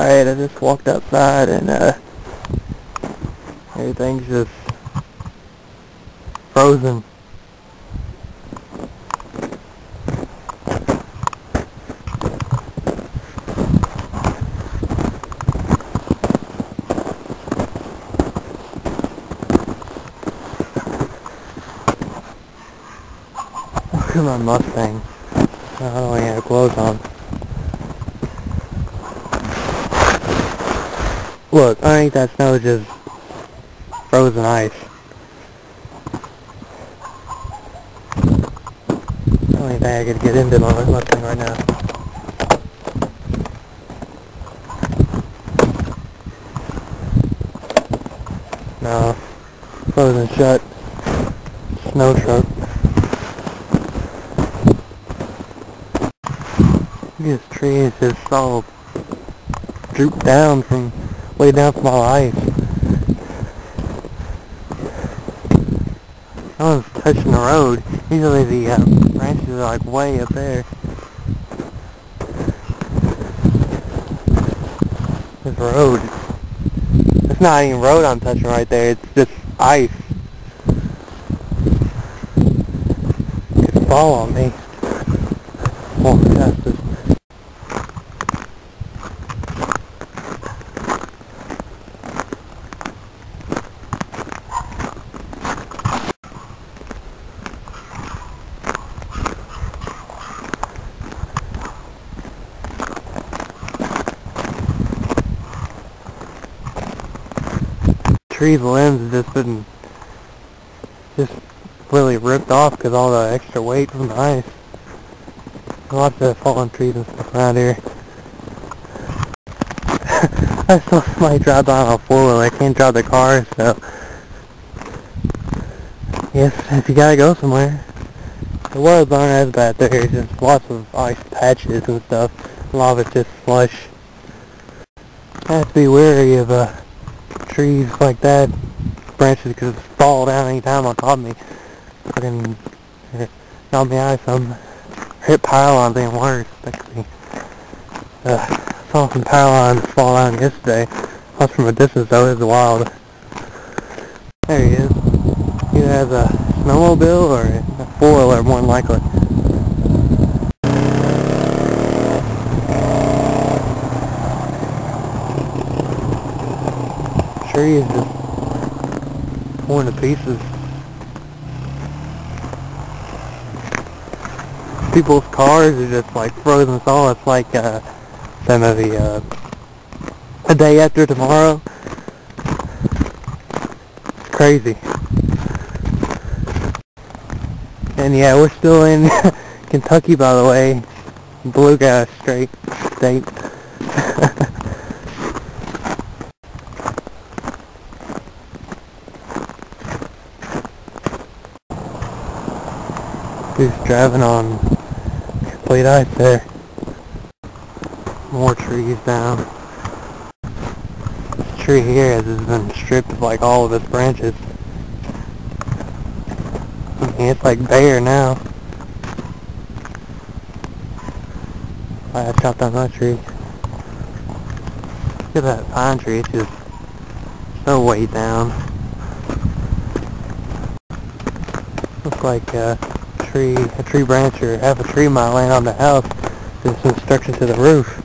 Alright, I just walked outside and everything's just frozen. Look at my Mustang. I don't even have clothes on. Look, underneath that snow is just frozen ice. I don't even think I could get into my Mustang right now. No, frozen shut. Snow truck. Look at this tree, it's just all drooped down from way down from all ice. No one's touching the road. Usually the branches are like way up there. This road. It's not even road I'm touching right there, it's just ice. It could fall on me. Oh, that's just tree's limbs have just been really ripped off because all the extra weight from the ice. Lots of fallen trees and stuff around here. I saw somebody drive by on a four-wheeler. I can't drive the car, so yes, if you gotta go somewhere. The roads aren't as bad there. It's just lots of ice patches and stuff. A lot of it's just slush. I have to be wary of trees like that. Branches could fall down any time on top of me. Fucking knock me out of some. Hit power lines ain't worse. Actually, saw some power lines fall down yesterday. Plus from a distance though, it was wild. There he is. Either has a snowmobile or a four-wheeler, more than likely. Tree is just torn to pieces. People's cars are just like frozen solid. It's like some of the A Day After Tomorrow. It's crazy. And yeah, we're still in Kentucky, by the way. Bluegrass state. Who's driving on complete ice there. More trees down. This tree here has been stripped of like all of its branches. I mean, it's like bare now. I chopped down that tree. Look at that pine tree, it's just so way down. Looks like a tree branch or half a tree might land on the house. There's some structure to the roof.